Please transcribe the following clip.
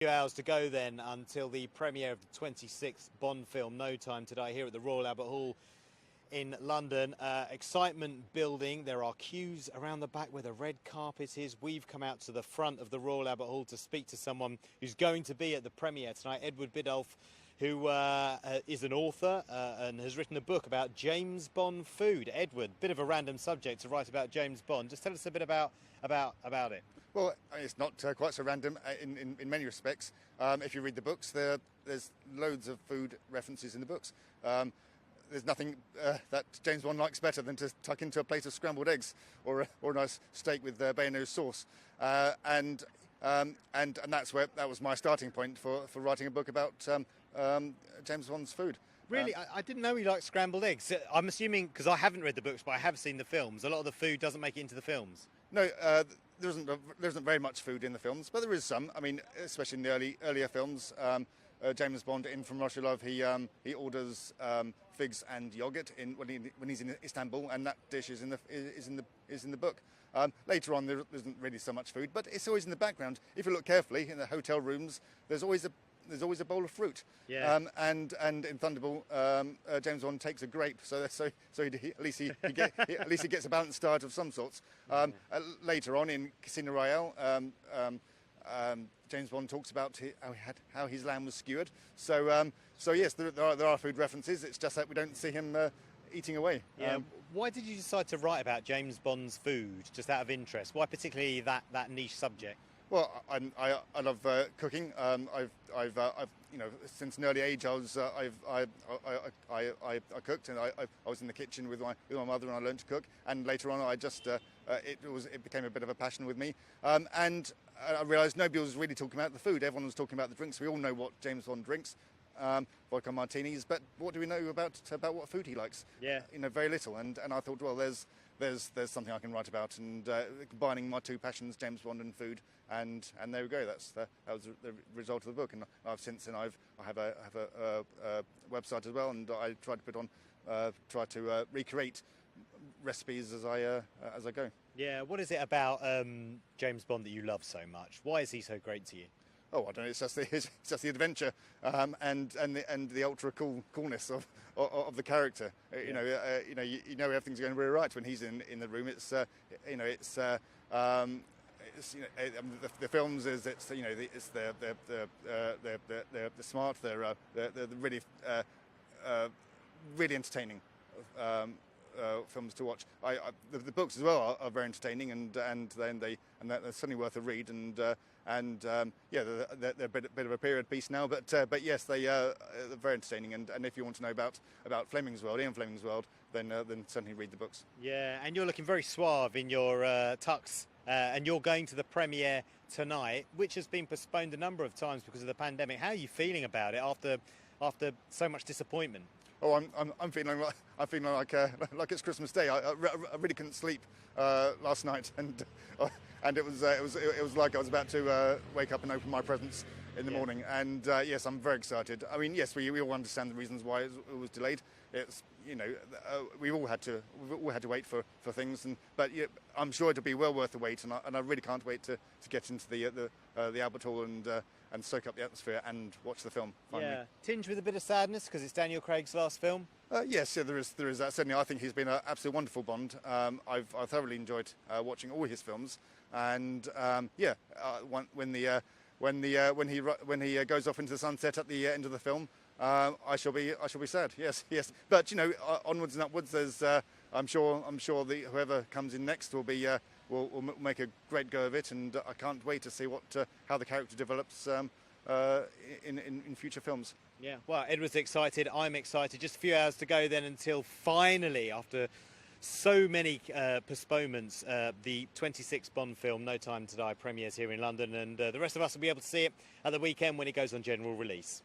Few hours to go then until the premiere of the 26th Bond film, No Time to Die, here at the Royal Albert Hall in London. Excitement building. There are queues around the back where the red carpet is. We've come out to the front of the Royal Albert Hall to speak to someone who's going to be at the premiere tonight, Edward Biddulph, who is an author and has written a book about James Bond food. Edward, bit of a random subject to write about James Bond. Just tell us a bit about it. Well, it's not quite so random in many respects. If you read the books, there's loads of food references in the books. There's nothing that James Bond likes better than to tuck into a plate of scrambled eggs or a nice steak with bayonnaise sauce. And that was my starting point for writing a book about James Bond's food. Really? I didn't know he liked scrambled eggs. I'm assuming, because I haven't read the books, but I have seen the films, a lot of the food doesn't make it into the films. No, there isn't very much food in the films, but there is some. I mean, especially in the earlier films. James Bond in From Russia Love, he orders figs and yogurt when he's in Istanbul, and that dish is in the book. Later on, there isn't really so much food, but it's always in the background. If you look carefully in the hotel rooms, there's always a bowl of fruit. Yeah. And in Thunderball, James Bond takes a grape, so at least he gets a balanced diet of some sorts. Later on in Casino Royale, James Bond talks about how his lamb was skewered. So yes, there are food references. It's just that we don't see him eating away. Yeah. Why did you decide to write about James Bond's food, just out of interest? Why particularly that niche subject? Well, I love cooking. I've since an early age I cooked, and I was in the kitchen with my mother, and I learned to cook. And later on, it became a bit of a passion with me. And I realised nobody was really talking about the food. Everyone was talking about the drinks. We all know what James Bond drinks. Vodka martinis, but what do we know about what food he likes? Yeah, very little. And I thought, well, there's something I can write about, and combining my two passions, James Bond and food, and there we go. That was the result of the book. And since then I have a website as well, and I try to recreate recipes as I go. Yeah. What is it about James Bond that you love so much? Why is he so great to you? Oh, I don't know. It's just the adventure and the ultra coolness of the character. Yeah. You know everything's going really right when he's in the room. The films they're smart. They're really really entertaining. Films to watch. The books as well are very entertaining, and they're certainly worth a read. They're a bit of a period piece now, but yes, they're very entertaining. And if you want to know about Ian Fleming's world, then certainly read the books. Yeah, and you're looking very suave in your tux, and you're going to the premiere tonight, which has been postponed a number of times because of the pandemic. How are you feeling about it after so much disappointment? Oh, I'm feeling like it's Christmas Day. I really couldn't sleep last night, and it was like I was about to wake up and open my presents in the morning. And yes, I'm very excited. I mean, yes, we all understand the reasons why it was delayed. It's we've all had to wait for things, but yeah, I'm sure it'll be well worth the wait, and I really can't wait to get into the Albert Hall and soak up the atmosphere and watch the film finally. Yeah, tinged with a bit of sadness because it's Daniel Craig's last film. Yes, yeah, there is that. Certainly, I think he's been an absolutely wonderful Bond. I've thoroughly enjoyed watching all his films, and when he goes off into the sunset at the end of the film, I shall be sad. Yes. But onwards and upwards. There's I'm sure whoever comes in next will make a great go of it, and I can't wait to see how the character develops in future films. Yeah, well, Edward's excited, I'm excited. Just a few hours to go then until finally, after so many postponements, the 26th Bond film, No Time to Die, premieres here in London, and the rest of us will be able to see it at the weekend when it goes on general release.